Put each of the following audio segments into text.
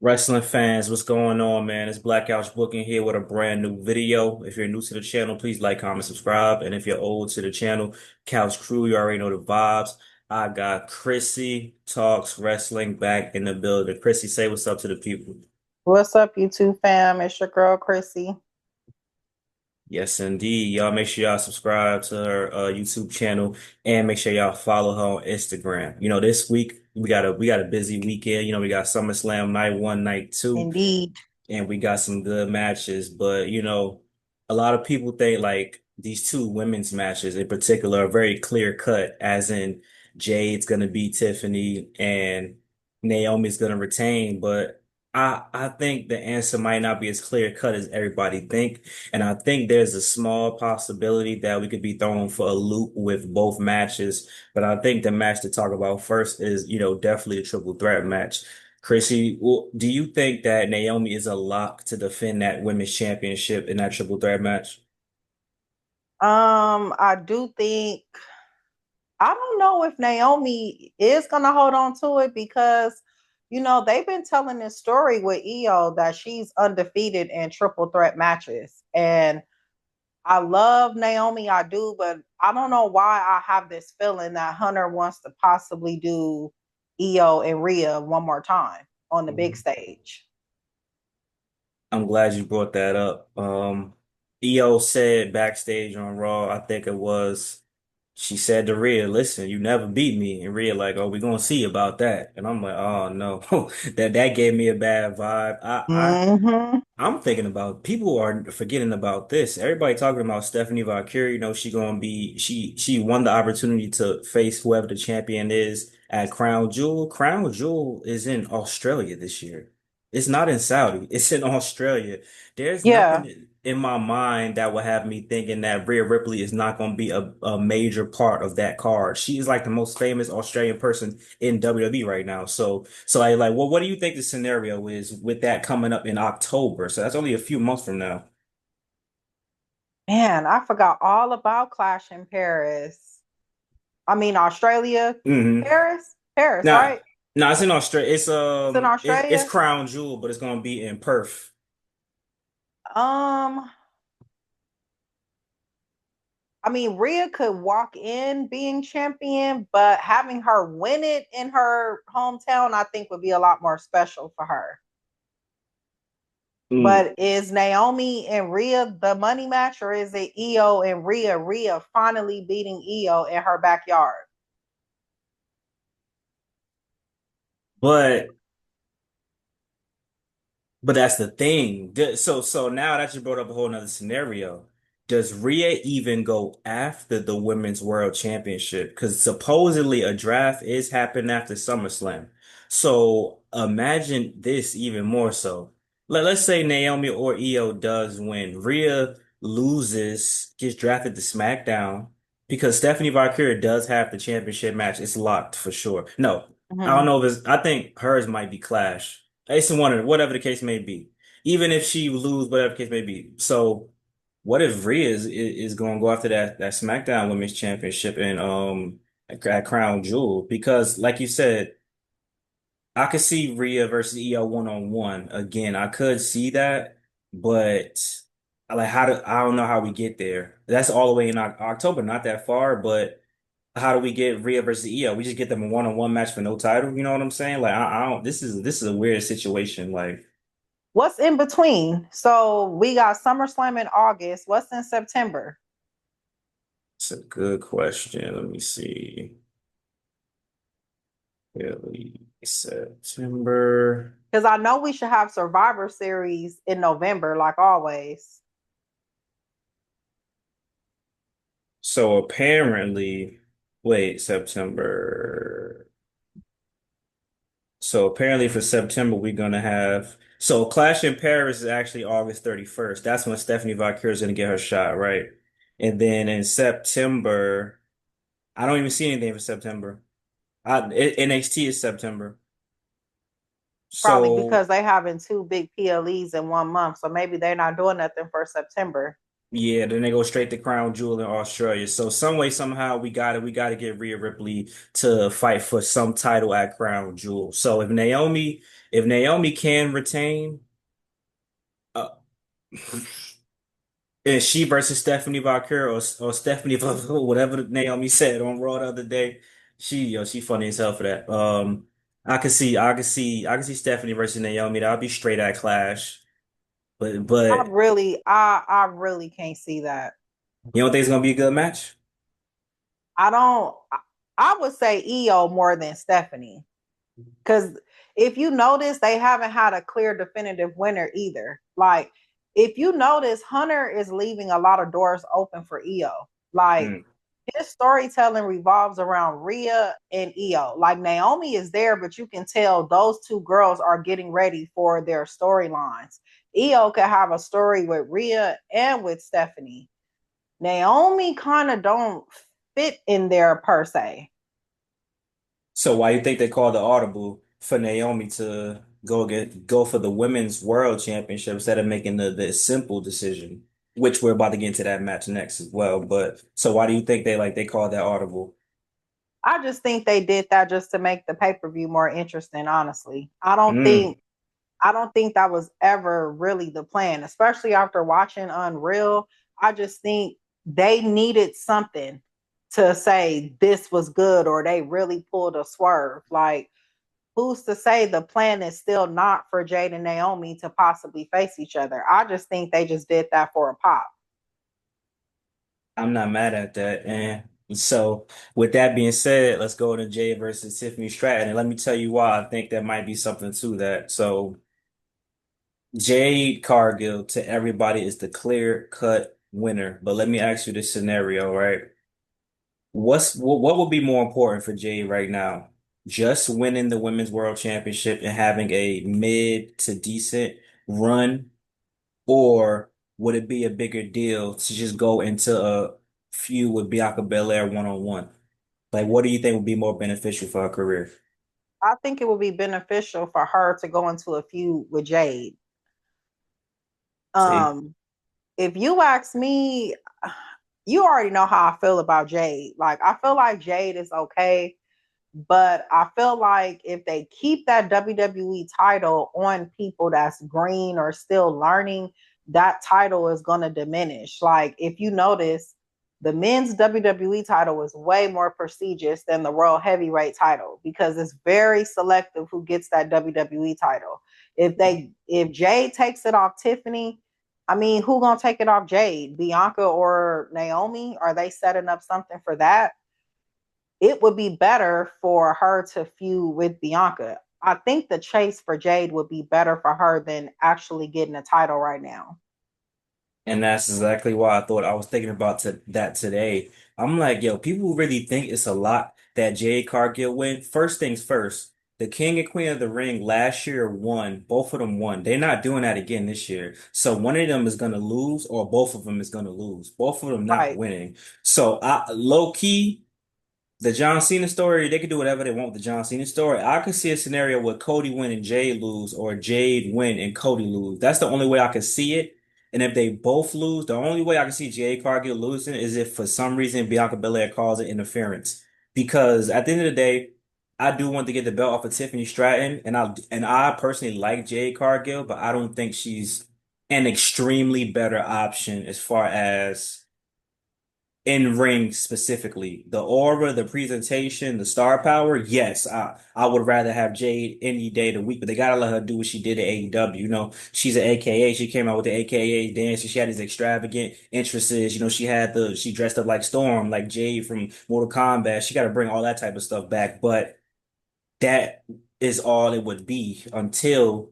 Wrestling fans, what's going on, man? It's Black Couch Booking here with a brand new video. If you're new to the channel, please like, comment, subscribe. And if you're old to the channel, Couch Crew, you already know the vibes. I got Chrissy Talks Wrestling back in the building. Chrissy, say what's up to the people. What's up, YouTube fam? It's your girl, Chrissy. Yes, indeed. Y'all make sure y'all subscribe to her YouTube channel and make sure y'all follow her on Instagram. This week we got a busy weekend. We got SummerSlam night one, night two. Indeed. And we got some good matches. But a lot of people think like these two women's matches in particular are very clear cut, as in Jade's gonna beat Tiffany and Naomi's gonna retain. But I think the answer might not be as clear cut as everybody think. And I think there's a small possibility that we could be thrown for a loop with both matches. But I think the match to talk about first is, definitely a triple threat match. Chrissy, well, do you think that Naomi is a lock to defend that women's championship in that triple threat match? I do think I don't know if Naomi is gonna hold on to it because they've been telling this story with Io that she's undefeated in triple threat matches. And I love Naomi, I do, but I don't know why I have this feeling that Hunter wants to possibly do Io and Rhea one more time on the big Mhm. stage. I'm glad you brought that up. Io said backstage on Raw, I think it was, she said to Rhea, "Listen, you never beat me." And Rhea like, "Oh, we're gonna see about that." And I'm like, "Oh no." That gave me a bad vibe. Hmm. I'm thinking about people are forgetting about this. Everybody talking about Stephanie Valkyrie. She won the opportunity to face whoever the champion is at Crown Jewel. Crown Jewel is in Australia this year. It's not in Saudi. It's in Australia. There's Yeah. nothing in my mind that would have me thinking that Rhea Ripley is not going to be a major part of that card. She is like the most famous Australian person in WWE right now. So I like, well, what do you think the scenario is with that coming up in October? So that's only a few months from now. Man, I forgot all about Clash in Paris. I mean, Australia, Hmm. Paris, Nah, right? nah, it's in Australia. It's It's in it's Australia. Crown Jewel, but it's gonna be in Perth. Um, I mean, Rhea could walk in being champion, but having her win it in her hometown, I think would be a lot more special for her. Mm. But is Naomi and Rhea the money match, or is it Io and Rhea? Rhea finally beating Io in her backyard. But But that's the thing. So now that you brought up a whole nother scenario, does Rhea even go after the Women's World Championship? Because supposedly a draft is happening after SummerSlam. So imagine this even more so. Let's say Naomi or Io does win. Rhea loses, gets drafted to SmackDown because Stephanie Valkyrie does have the championship match. It's locked for sure. No, I don't Mhm. know if it's, I think hers might be Clash. It's one of whatever the case may be. Even if she lose, whatever the case may be. So, what if Rhea is going to go after that SmackDown Women's Championship and at Crown Jewel? Because, like you said, I could see Rhea versus Io one on one again. I could see that, but I don't know how we get there. That's all the way in October, not that far, but how do we get Rhea versus Io? We just get them a one on one match for no title. You know what I'm saying? Like I don't. This is a weird situation. Like. What's in between? So we got SummerSlam in August. What's in September? It's a good question. Let me see. Really, September. Because I know we should have Survivor Series in November, like always. So apparently, wait, September. So apparently for September, we're gonna have. So Clash in Paris is actually August 31st. That's when Stephanie Valkyrie is gonna get her shot, right? And then in September, I don't even see anything for September. NXT is September. Probably So because they having two big PLEs in one month. So maybe they're not doing nothing for September. Yeah, then they go straight to Crown Jewel in Australia. So some way, somehow, we gotta get Rhea Ripley to fight for some title at Crown Jewel. So if Naomi can retain, uh, and she versus Stephanie Valkyrie or Stephanie whatever Naomi said on Raw the other day, she funny as hell for that. I can see Stephanie versus Naomi. That'll be straight at Clash. But I really can't see that. you don't think it's gonna be a good match? I don't. I would say EO more than Stephanie because if you notice, they haven't had a clear definitive winner either. Like if you notice, Hunter is leaving a lot of doors open for EO. Like Hmm. his storytelling revolves around Rhea and EO. Like Naomi is there, but you can tell those two girls are getting ready for their storylines. EO could have a story with Rhea and with Stephanie. Naomi kind of don't fit in there per se. So why you think they called the audible for Naomi to go for the women's world championship instead of making the simple decision, which we're about to get into that match next as well. But so why do you think they called that audible? I just think they did that just to make the pay-per-view more interesting, honestly. Mm. I don't think that was ever really the plan, especially after watching Unreal. I just think they needed something to say this was good or they really pulled a swerve. Like, who's to say the plan is still not for Jade and Naomi to possibly face each other? I just think they just did that for a pop. I'm not mad at that. And so with that being said, let's go to Jay versus Tiffany Stratton. And let me tell you why I think there might be something to that. So Jade Cargill to everybody is the clear cut winner. But let me ask you this scenario, right? What would be more important for Jade right now? Just winning the Women's World Championship and having a mid to decent run, or would it be a bigger deal to just go into a feud with Bianca Belair one-on-one? Like, what do you think would be more beneficial for her career? I think it would be beneficial for her to go into a feud with Jade. See? Um, if you ask me, you already know how I feel about Jade. Like, I feel like Jade is okay, but I feel like if they keep that WWE title on people that's green or still learning, that title is going to diminish. Like, if you notice, the men's WWE title is way more prestigious than the World Heavyweight title because it's very selective who gets that WWE title. If Jade takes it off Tiffany, I mean, who gonna take it off Jade? Bianca or Naomi? Are they setting up something for that? It would be better for her to feud with Bianca. I think the chase for Jade would be better for her than actually getting a title right now. And that's exactly why I thought I was thinking about that today. I'm like, yo, people really think it's a lot that Jade Cargill win. First things first, the King and Queen of the Ring last year won. Both of them won. They're not doing that again this year. So one of them is gonna lose, or both of them is gonna lose. Both of them not Right. winning. So low key. The John Cena story, they can do whatever they want with the John Cena story. I could see a scenario where Cody win and Jade lose, or Jade win and Cody lose. That's the only way I could see it. And if they both lose, the only way I can see Jade Cargill losing is if for some reason Bianca Belair calls it interference. Because at the end of the day, I do want to get the belt off of Tiffany Stratton, and I personally like Jade Cargill, but I don't think she's an extremely better option as far as in ring specifically. The aura, the presentation, the star power, yes, I would rather have Jade any day of the week, but they gotta let her do what she did at AEW. You know, she's an AKA. She came out with the AKA dance and she had these extravagant entrances. You know, she dressed up like Storm, like Jade from Mortal Kombat. She gotta bring all that type of stuff back, but that is all it would be until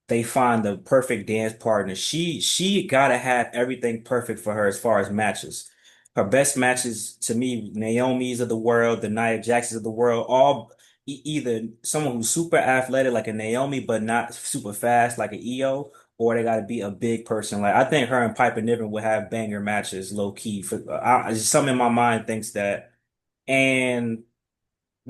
they find the perfect dance partner. She gotta have everything perfect for her as far as matches. Her best matches to me, Naomi's of the world, the Nia Jax's of the world, all either someone who's super athletic like a Naomi, but not super fast like an EO, or they gotta be a big person. Like I think her and Piper Niven would have banger matches, low key. For something in my mind thinks that, and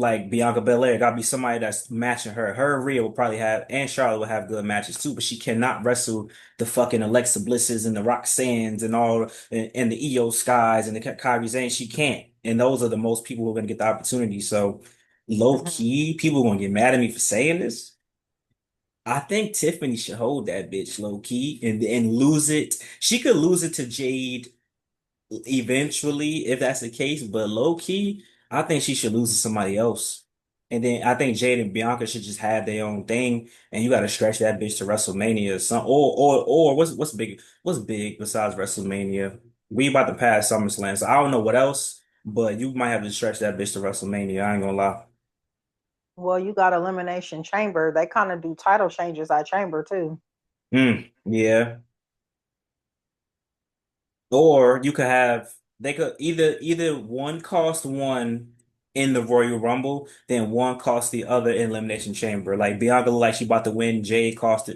like Bianca Belair. Got to be somebody that's matching her. Her and Rhea will probably have, and Charlotte will have good matches too. But she cannot wrestle the fucking Alexa Blisses and the Roxannes and all, and the Io Skies and the Kairi Sane. She can't. And those are the most people who are going to get the opportunity. So low Mhm. key, people are going to get mad at me for saying this. I think Tiffany should hold that bitch low key and lose it. She could lose it to Jade eventually if that's the case, but low key, I think she should lose to somebody else. And then I think Jade and Bianca should just have their own thing, and you got to stretch that bitch to WrestleMania or some or what's big besides WrestleMania? We about to pass SummerSlam, so I don't know what else, but you might have to stretch that bitch to WrestleMania. I ain't gonna lie. Well, you got Elimination Chamber. They kind of do title changes at Chamber too. Yeah. Or you could have they could either one cost one in the Royal Rumble, then one cost the other in Elimination Chamber. Like Bianca looked like she about to win, Jay cost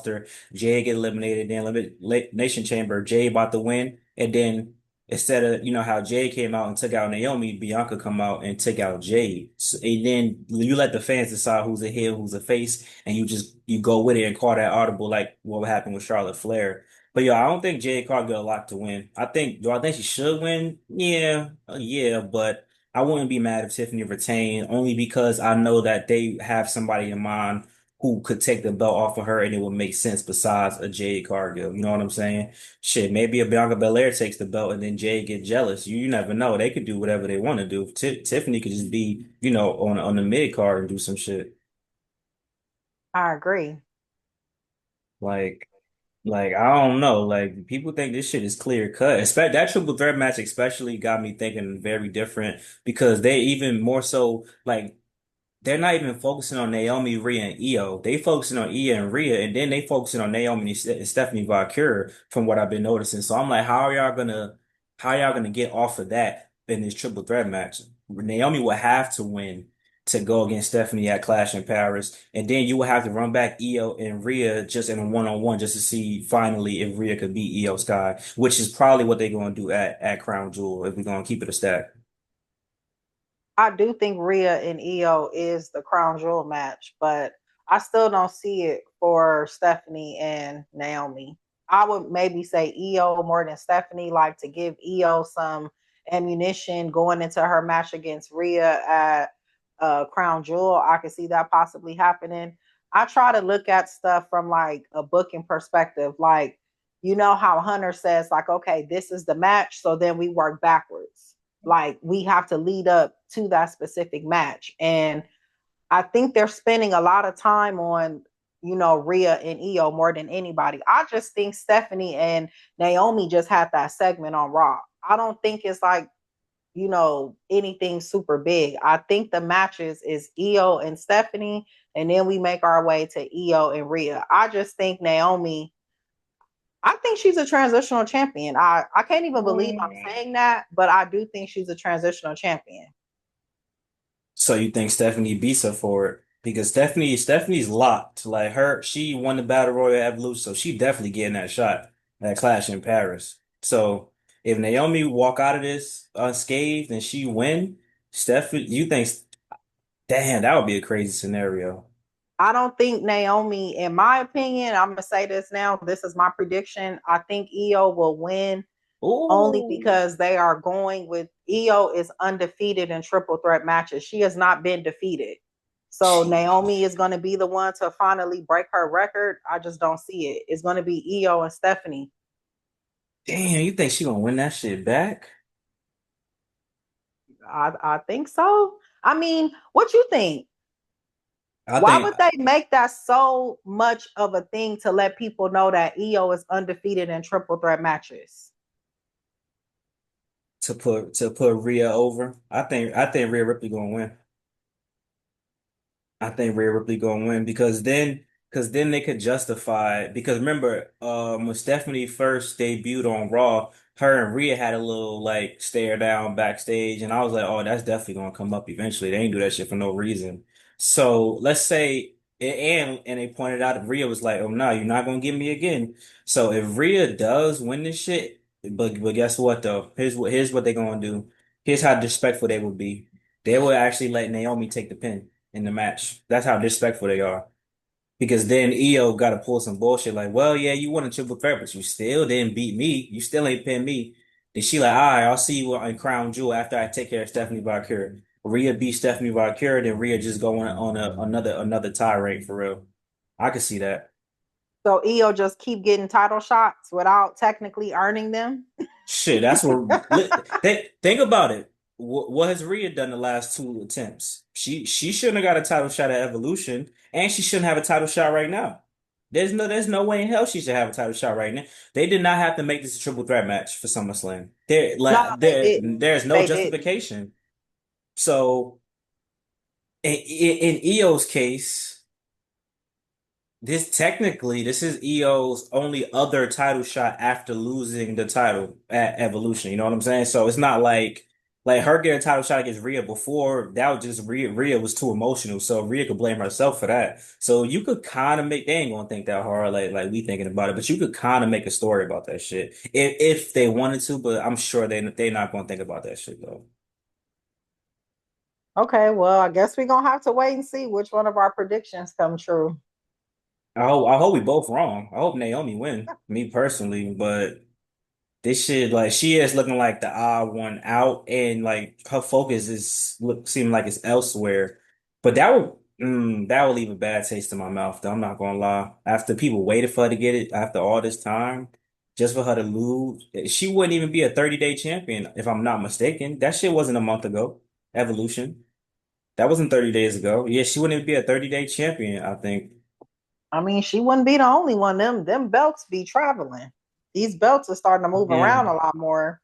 her, Jay get eliminated, then Elimination Chamber, Jay about to win, and then instead of how Jay came out and took out Naomi, Bianca come out and took out Jay. And then you let the fans decide who's a heel, who's a face, and you go with it and call that audible like what happened with Charlotte Flair. But yo, I don't think Jade Cargill a lot to win. Do I think she should win? Yeah, yeah, but I wouldn't be mad if Tiffany retained only because I know that they have somebody in mind who could take the belt off of her and it would make sense besides a Jade Cargill. You know what I'm saying? Shit, maybe if Bianca Belair takes the belt and then Jade get jealous. You never know. They could do whatever they want to do. Tiffany could just be, on the mid card and do some shit. I agree. Like I don't know. Like people think this shit is clear cut. Expect that triple threat match especially got me thinking very different because they even more so like they're not even focusing on Naomi, Rhea, and Io. They focusing on Io and Rhea, and then they focusing on Naomi and Stephanie Valkyrie from what I've been noticing. So I'm like, how y'all gonna get off of that in this triple threat match? Naomi will have to win to go against Stephanie at Clash in Paris, and then you will have to run back Io and Rhea just in a one-on-one just to see finally if Rhea could beat Io Sky, which is probably what they're gonna do at Crown Jewel if we're gonna keep it a stack. I do think Rhea and Io is the crown jewel match, but I still don't see it for Stephanie and Naomi. I would maybe say Io more than Stephanie, like to give Io some ammunition going into her match against Rhea at Crown Jewel. I could see that possibly happening. I try to look at stuff from like a booking perspective, like you know how Hunter says, like, okay, this is the match, so then we work backwards, like we have to lead up to that specific match. And I think they're spending a lot of time on, Rhea and Io more than anybody. I just think Stephanie and Naomi just had that segment on Raw. I don't think it's like, anything super big. I think the matches is Io and Stephanie, and then we make our way to Io and Rhea. I just think Naomi, I think she's a transitional champion. I can't even believe I'm saying that, but I do think she's a transitional champion. So you think Stephanie beats her for it? Because Stephanie's locked. Like she won the Battle Royal Evolution, so she definitely getting that shot, that Clash in Paris. So if Naomi walk out of this unscathed and she win, you think, damn, that would be a crazy scenario. I don't think Naomi, in my opinion, I'm gonna say this now. This is my prediction. I think Io will win only Oh, because they are going with Io is undefeated in triple threat matches. She has not been defeated. So gee, Naomi is going to be the one to finally break her record. I just don't see it. It's going to be Io and Stephanie. damn, you think she gonna win that shit back? I think so. I mean, what you think? I Why think would they make that so much of a thing to let people know that Io is undefeated in triple threat matches? to put Rhea over. I think Rhea Ripley gonna win. I think Rhea Ripley gonna win because then they could justify because remember when Stephanie first debuted on Raw, her and Rhea had a little like stare down backstage, and I was like, oh, that's definitely gonna come up eventually. They ain't do that shit for no reason. So let's say and they pointed out that Rhea was like, oh no, you're not gonna get me again. So if Rhea does win this shit, but guess what though? Here's what they're gonna do. Here's how disrespectful they would be. They would actually let Naomi take the pin in the match. That's how disrespectful they are. Because then Io got to pull some bullshit like, well, yeah, you won a triple threat, but you still didn't beat me. You still ain't pinned me. Then she like, all right, I'll see you in Crown Jewel after I take care of Stephanie Valkyrie. Rhea beat Stephanie Valkyrie, then Rhea just go on another tirade for real. I could see that. So EO just keep getting title shots without technically earning them. Shit, that's what. Think about it. What has Rhea done the last two attempts? She shouldn't have got a title shot at Evolution, and she shouldn't have a title shot right now. There's no way in hell she should have a title shot right now. They did not have to make this a triple threat match for SummerSlam. No, they didn't. There's no They didn't. justification. So in EO's case. This is EO's only other title shot after losing the title at Evolution. You know what I'm saying? So it's not like her getting a title shot against Rhea before that was just Rhea. Rhea was too emotional, so Rhea could blame herself for that. So you could kind of make they ain't gonna think that hard like we thinking about it, but you could kind of make a story about that shit if they wanted to. But I'm sure they're not gonna think about that shit though. Okay, well, I guess we're gonna have to wait and see which one of our predictions come true. I hope we both wrong. I hope Naomi win, me personally, but. This shit, like she is looking like the odd one out, and like her focus is seeming like it's elsewhere. But that would leave a bad taste in my mouth, though. I'm not gonna lie. After people waited for her to get it after all this time, just for her to lose, she wouldn't even be a 30-day champion if I'm not mistaken. That shit wasn't a month ago. Evolution. That wasn't 30 days ago. Yeah, she wouldn't even be a 30-day champion, I think. I mean, she wouldn't be the only one. Them belts be traveling. These belts are starting to move Yeah. around a lot more.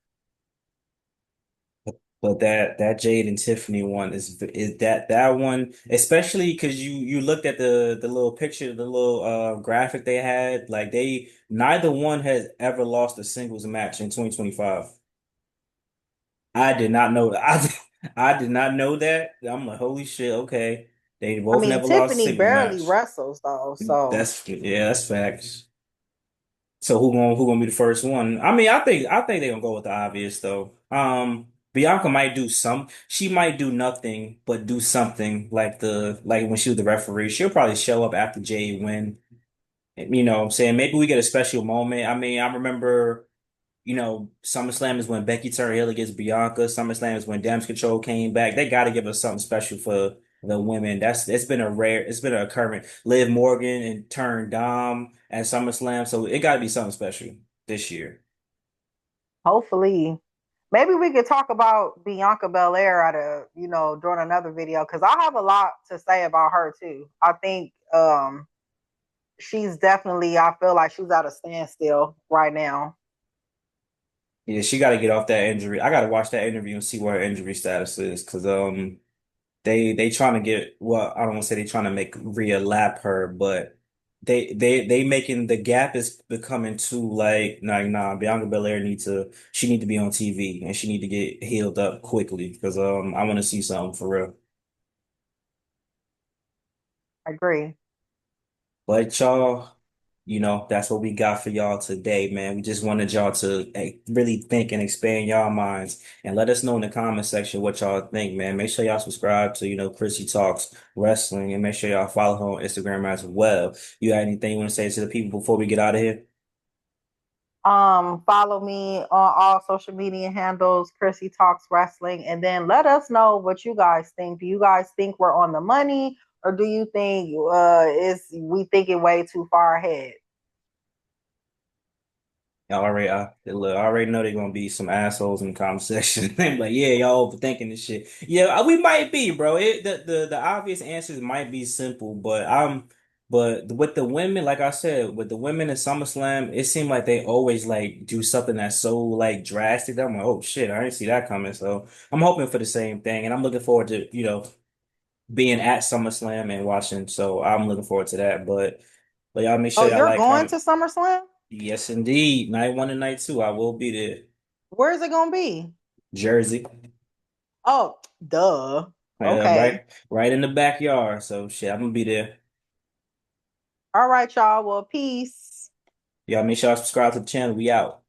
But that Jade and Tiffany one is that one, especially because you looked at the little picture, the little graphic they had, like they neither one has ever lost a singles match in 2025. I did not know I did not know that. I'm like, holy shit, okay. They I both mean, never lost a Tiffany singles barely match. wrestles though, so That's facts. So who gonna be the first one? I mean, I think they're gonna go with the obvious though. Bianca might do some. She might do nothing, but do something like when she was the referee. She'll probably show up after Jade win. You know what I'm saying? Maybe we get a special moment. I mean, I remember, SummerSlam is when Becky turned heel against Bianca. SummerSlam is when Damage Control came back. They got to give us something special for the women. It's been a occurrence. Liv Morgan and turned Dom at SummerSlam, so it got to be something special this year. hopefully maybe we could talk about Bianca Belair at during another video because I have a lot to say about her too. I think she's definitely I feel like she's at a standstill right now. Yeah, she got to get off that injury. I got to watch that interview and see what her injury status is because they trying to get well, I don't want to say they trying to make Rhea lap her, but they making the gap is becoming too like nah, Bianca Belair she need to be on TV and she need to get healed up quickly because I want to see something for real. I agree. But y'all, that's what we got for y'all today, man. We just wanted y'all to really think and expand y'all minds and let us know in the comment section what y'all think, man. Make sure y'all subscribe to, Chrissy Talks Wrestling and make sure y'all follow her on Instagram as well. You got anything you want to say to the people before we get out of here? Follow me on all social media handles, Chrissy Talks Wrestling, and then let us know what you guys think. Do you guys think we're on the money, or do you think is we thinking way too far ahead? I already know they're gonna be some assholes in the comment section. Like, yeah, y'all overthinking this shit. Yeah, we might be, bro. The obvious answers might be simple, but with the women, like I said, with the women in SummerSlam, it seemed like they always like do something that's so like drastic. That I'm like, oh shit, I didn't see that coming. So I'm hoping for the same thing, and I'm looking forward to being at SummerSlam and watching. So I'm looking forward to that. But y'all make Oh, sure y'all you're like, going comment. to SummerSlam? Yes, indeed. Night one and night two, I will be there. Where is it gonna be? Jersey, Oh, duh. right, Okay. right in the backyard. So shit, I'm gonna be there. All right, y'all. Well, peace. Y'all make sure y'all subscribe to the channel. We out.